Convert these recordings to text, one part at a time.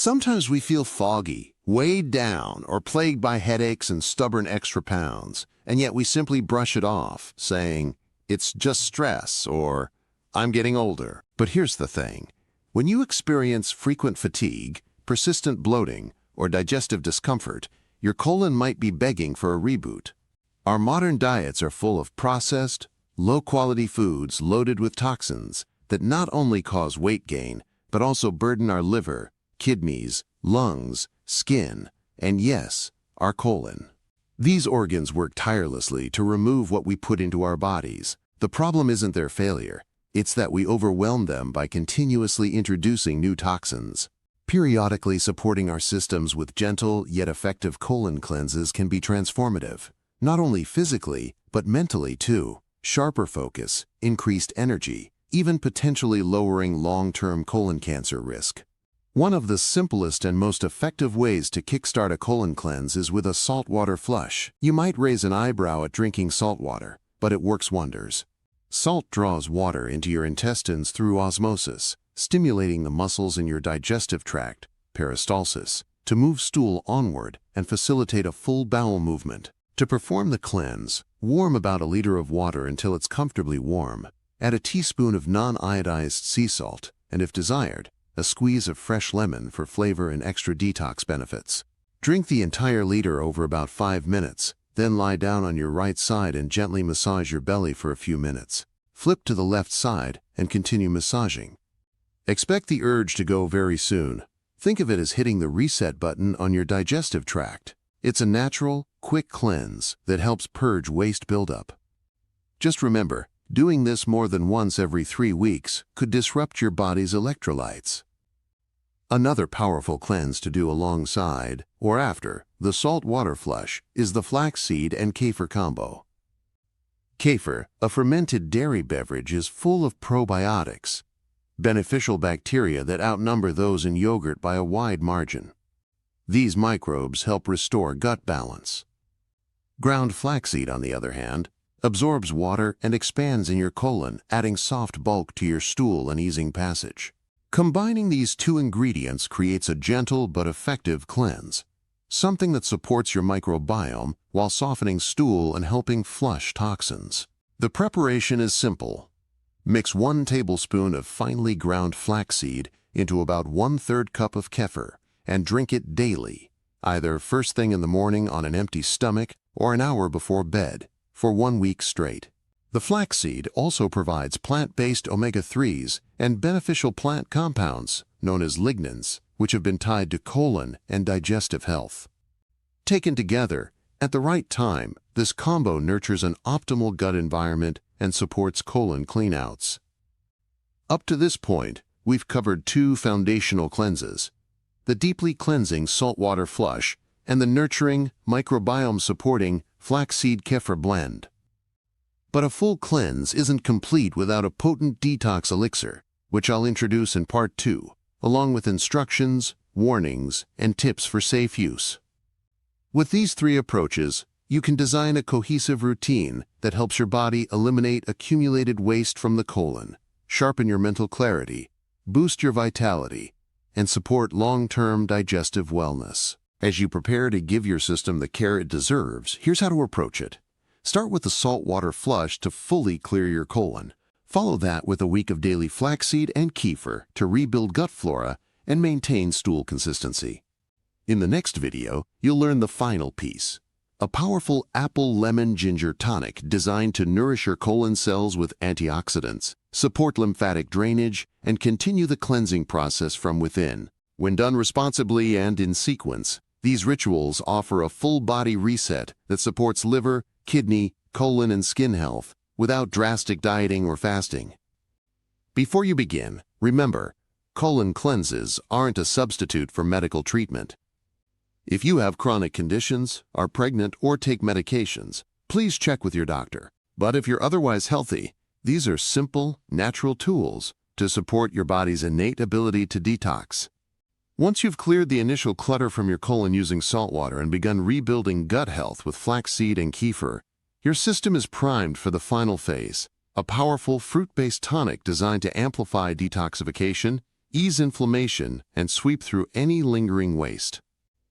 Sometimes we feel foggy, weighed down, or plagued by headaches and stubborn extra pounds, and yet we simply brush it off, saying, "It's just stress," or "I'm getting older." But here's the thing. When you experience frequent fatigue, persistent bloating, or digestive discomfort, your colon might be begging for a reboot. Our modern diets are full of processed, low-quality foods loaded with toxins that not only cause weight gain, but also burden our liver, kidneys, lungs, skin, and yes, our colon. These organs work tirelessly to remove what we put into our bodies. The problem isn't their failure. It's that we overwhelm them by continuously introducing new toxins. Periodically supporting our systems with gentle yet effective colon cleanses can be transformative, not only physically, but mentally too. Sharper focus, increased energy, even potentially lowering long-term colon cancer risk. One of the simplest and most effective ways to kickstart a colon cleanse is with a saltwater flush. You might raise an eyebrow at drinking salt water, but it works wonders. Salt draws water into your intestines through osmosis, stimulating the muscles in your digestive tract, peristalsis, to move stool onward and facilitate a full bowel movement. To perform the cleanse, warm about a liter of water until it's comfortably warm. Add a teaspoon of non-iodized sea salt, and if desired, a squeeze of fresh lemon for flavor and extra detox benefits. Drink the entire liter over about 5 minutes, then lie down on your right side and gently massage your belly for a few minutes. Flip to the left side and continue massaging. Expect the urge to go very soon. Think of it as hitting the reset button on your digestive tract. It's a natural, quick cleanse that helps purge waste buildup. Just remember, doing this more than once every 3 weeks could disrupt your body's electrolytes. Another powerful cleanse to do alongside, or after, the salt water flush is the flaxseed and kefir combo. Kefir, a fermented dairy beverage, is full of probiotics, beneficial bacteria that outnumber those in yogurt by a wide margin. These microbes help restore gut balance. Ground flaxseed, on the other hand, absorbs water and expands in your colon, adding soft bulk to your stool and easing passage. Combining these two ingredients creates a gentle but effective cleanse, something that supports your microbiome while softening stool and helping flush toxins. The preparation is simple. Mix 1 tablespoon of finely ground flaxseed into about 1/3 cup of kefir and drink it daily, either first thing in the morning on an empty stomach or an hour before bed, for 1 week straight. The flaxseed also provides plant-based omega-3s and beneficial plant compounds, known as lignans, which have been tied to colon and digestive health. Taken together, at the right time, this combo nurtures an optimal gut environment and supports colon cleanouts. Up to this point, we've covered 2 foundational cleanses: the deeply cleansing saltwater flush and the nurturing, microbiome-supporting flaxseed-kefir blend. But a full cleanse isn't complete without a potent detox elixir, which I'll introduce in part 2, along with instructions, warnings, and tips for safe use. With these 3 approaches, you can design a cohesive routine that helps your body eliminate accumulated waste from the colon, sharpen your mental clarity, boost your vitality, and support long-term digestive wellness. As you prepare to give your system the care it deserves, here's how to approach it. Start with the saltwater flush to fully clear your colon. Follow that with a week of daily flaxseed and kefir to rebuild gut flora and maintain stool consistency. In the next video, you'll learn the final piece: a powerful apple-lemon-ginger tonic designed to nourish your colon cells with antioxidants, support lymphatic drainage, and continue the cleansing process from within. When done responsibly and in sequence, these rituals offer a full-body reset that supports liver, kidney, colon, and skin health without drastic dieting or fasting. Before you begin, remember, colon cleanses aren't a substitute for medical treatment. If you have chronic conditions, are pregnant, or take medications, please check with your doctor. But if you're otherwise healthy, these are simple, natural tools to support your body's innate ability to detox. Once you've cleared the initial clutter from your colon using salt water and begun rebuilding gut health with flaxseed and kefir, your system is primed for the final phase, a powerful fruit-based tonic designed to amplify detoxification, ease inflammation, and sweep through any lingering waste.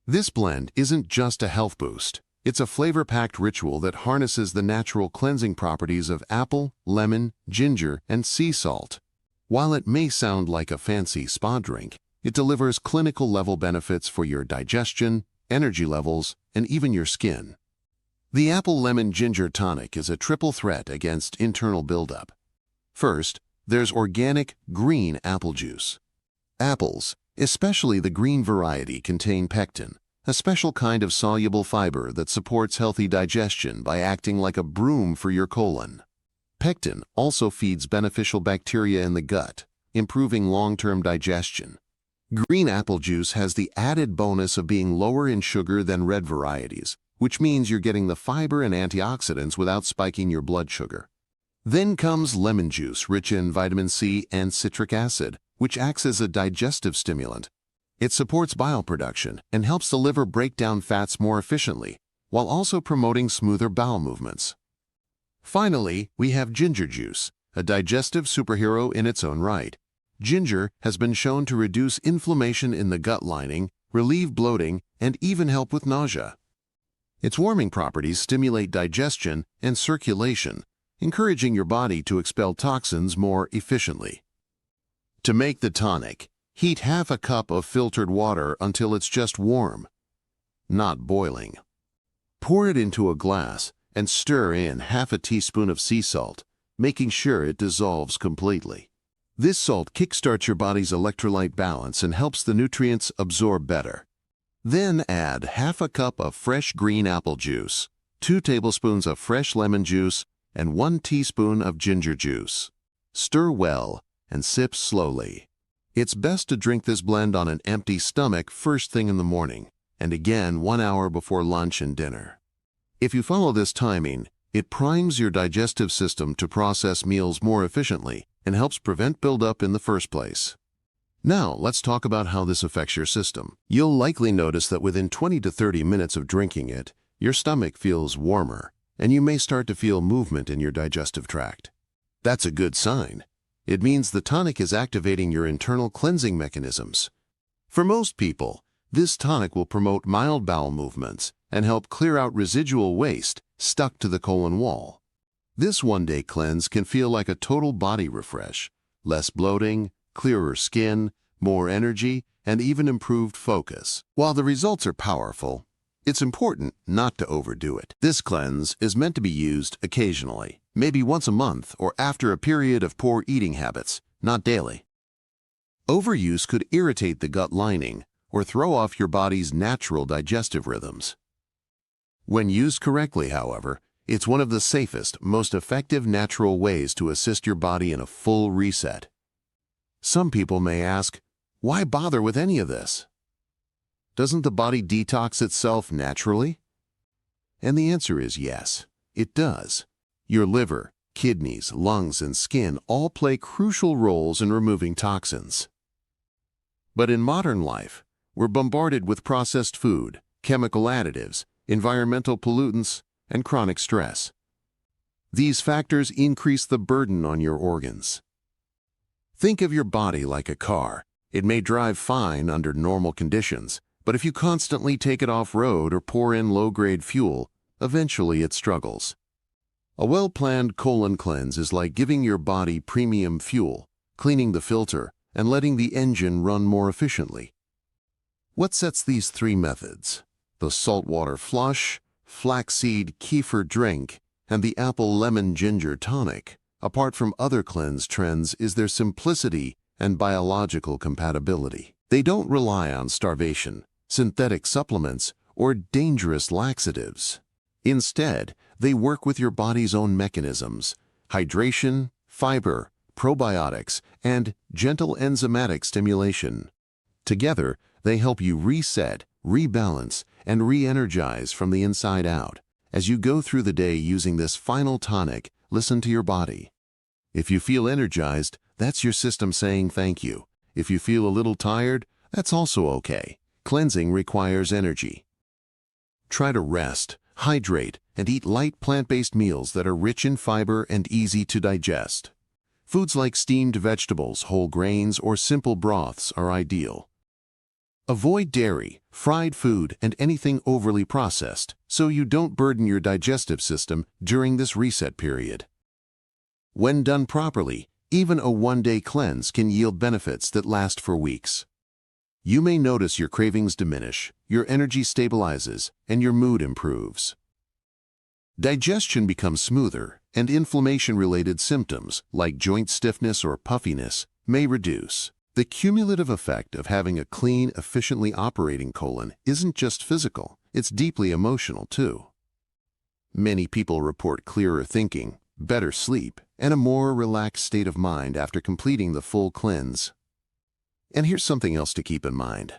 This blend isn't just a health boost. It's a flavor-packed ritual that harnesses the natural cleansing properties of apple, lemon, ginger, and sea salt. While it may sound like a fancy spa drink, it delivers clinical-level benefits for your digestion, energy levels, and even your skin. The Apple Lemon Ginger Tonic is a triple threat against internal buildup. First, there's organic, green apple juice. Apples, especially the green variety, contain pectin, a special kind of soluble fiber that supports healthy digestion by acting like a broom for your colon. Pectin also feeds beneficial bacteria in the gut, improving long-term digestion. Green apple juice has the added bonus of being lower in sugar than red varieties, which means you're getting the fiber and antioxidants without spiking your blood sugar. Then comes lemon juice, rich in vitamin C and citric acid, which acts as a digestive stimulant. It supports bile production and helps the liver break down fats more efficiently, while also promoting smoother bowel movements. Finally, we have ginger juice, a digestive superhero in its own right. Ginger has been shown to reduce inflammation in the gut lining, relieve bloating, and even help with nausea. Its warming properties stimulate digestion and circulation, encouraging your body to expel toxins more efficiently. To make the tonic, heat half a cup of filtered water until it's just warm, not boiling. Pour it into a glass and stir in half a teaspoon of sea salt, making sure it dissolves completely. This salt kickstarts your body's electrolyte balance and helps the nutrients absorb better. Then add half a cup of fresh green apple juice, 2 tablespoons of fresh lemon juice, and 1 teaspoon of ginger juice. Stir well and sip slowly. It's best to drink this blend on an empty stomach first thing in the morning, and again 1 hour before lunch and dinner. If you follow this timing, it primes your digestive system to process meals more efficiently and helps prevent buildup in the first place. Now, let's talk about how this affects your system. You'll likely notice that within 20 to 30 minutes of drinking it, your stomach feels warmer, and you may start to feel movement in your digestive tract. That's a good sign. It means the tonic is activating your internal cleansing mechanisms. For most people, this tonic will promote mild bowel movements and help clear out residual waste stuck to the colon wall. This one-day cleanse can feel like a total body refresh, less bloating, clearer skin, more energy, and even improved focus. While the results are powerful, it's important not to overdo it. This cleanse is meant to be used occasionally, maybe once a month or after a period of poor eating habits, not daily. Overuse could irritate the gut lining or throw off your body's natural digestive rhythms. When used correctly, however, it's one of the safest, most effective natural ways to assist your body in a full reset. Some people may ask, why bother with any of this? Doesn't the body detox itself naturally? And the answer is yes, it does. Your liver, kidneys, lungs, and skin all play crucial roles in removing toxins. But in modern life, we're bombarded with processed food, chemical additives, environmental pollutants, and chronic stress. These factors increase the burden on your organs. Think of your body like a car. It may drive fine under normal conditions, but if you constantly take it off-road or pour in low-grade fuel, eventually it struggles. A well-planned colon cleanse is like giving your body premium fuel, cleaning the filter, and letting the engine run more efficiently. What sets these 3 methods, the saltwater flush, flaxseed-kefir drink, and the apple lemon ginger tonic, apart from other cleanse trends, is their simplicity and biological compatibility. They don't rely on starvation, synthetic supplements, or dangerous laxatives. Instead, they work with your body's own mechanisms: hydration, fiber, probiotics, and gentle enzymatic stimulation. Together, they help you reset, rebalance, and re-energize from the inside out. As you go through the day using this final tonic, listen to your body. If you feel energized, that's your system saying thank you. If you feel a little tired, that's also okay. Cleansing requires energy. Try to rest, hydrate, and eat light plant-based meals that are rich in fiber and easy to digest. Foods like steamed vegetables, whole grains, or simple broths are ideal. Avoid dairy, fried food, and anything overly processed so you don't burden your digestive system during this reset period. When done properly, even a one-day cleanse can yield benefits that last for weeks. You may notice your cravings diminish, your energy stabilizes, and your mood improves. Digestion becomes smoother, and inflammation-related symptoms, like joint stiffness or puffiness, may reduce. The cumulative effect of having a clean, efficiently operating colon isn't just physical, it's deeply emotional too. Many people report clearer thinking, better sleep, and a more relaxed state of mind after completing the full cleanse. And here's something else to keep in mind.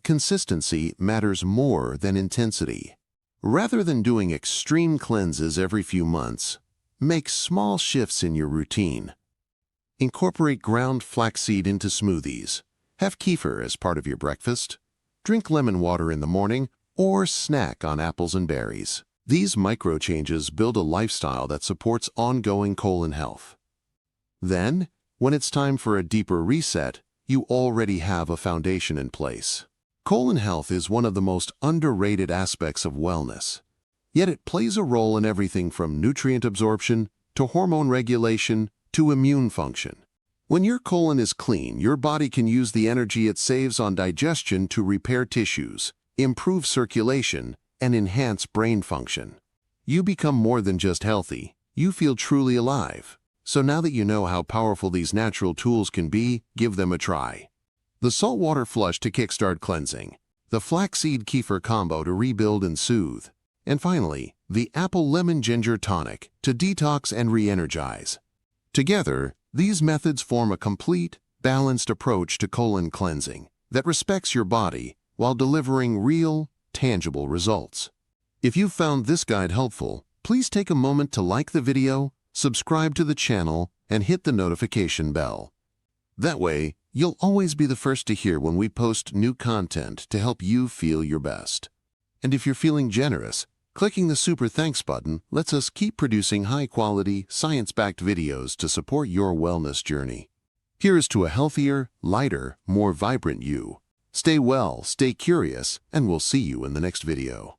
Consistency matters more than intensity. Rather than doing extreme cleanses every few months, make small shifts in your routine. Incorporate ground flaxseed into smoothies. Have kefir as part of your breakfast. Drink lemon water in the morning, or snack on apples and berries. These micro changes build a lifestyle that supports ongoing colon health. Then, when it's time for a deeper reset, you already have a foundation in place. Colon health is one of the most underrated aspects of wellness. Yet it plays a role in everything from nutrient absorption to hormone regulation to immune function. When your colon is clean, your body can use the energy it saves on digestion to repair tissues, improve circulation, and enhance brain function. You become more than just healthy, you feel truly alive. So now that you know how powerful these natural tools can be, give them a try. The saltwater flush to kickstart cleansing, the flaxseed-kefir combo to rebuild and soothe, and finally, the apple lemon ginger tonic to detox and re-energize. Together, these methods form a complete, balanced approach to colon cleansing that respects your body while delivering real, tangible results. If you found this guide helpful, please take a moment to like the video, subscribe to the channel, and hit the notification bell. That way, you'll always be the first to hear when we post new content to help you feel your best. And if you're feeling generous, clicking the Super Thanks button lets us keep producing high-quality, science-backed videos to support your wellness journey. Here's to a healthier, lighter, more vibrant you. Stay well, stay curious, and we'll see you in the next video.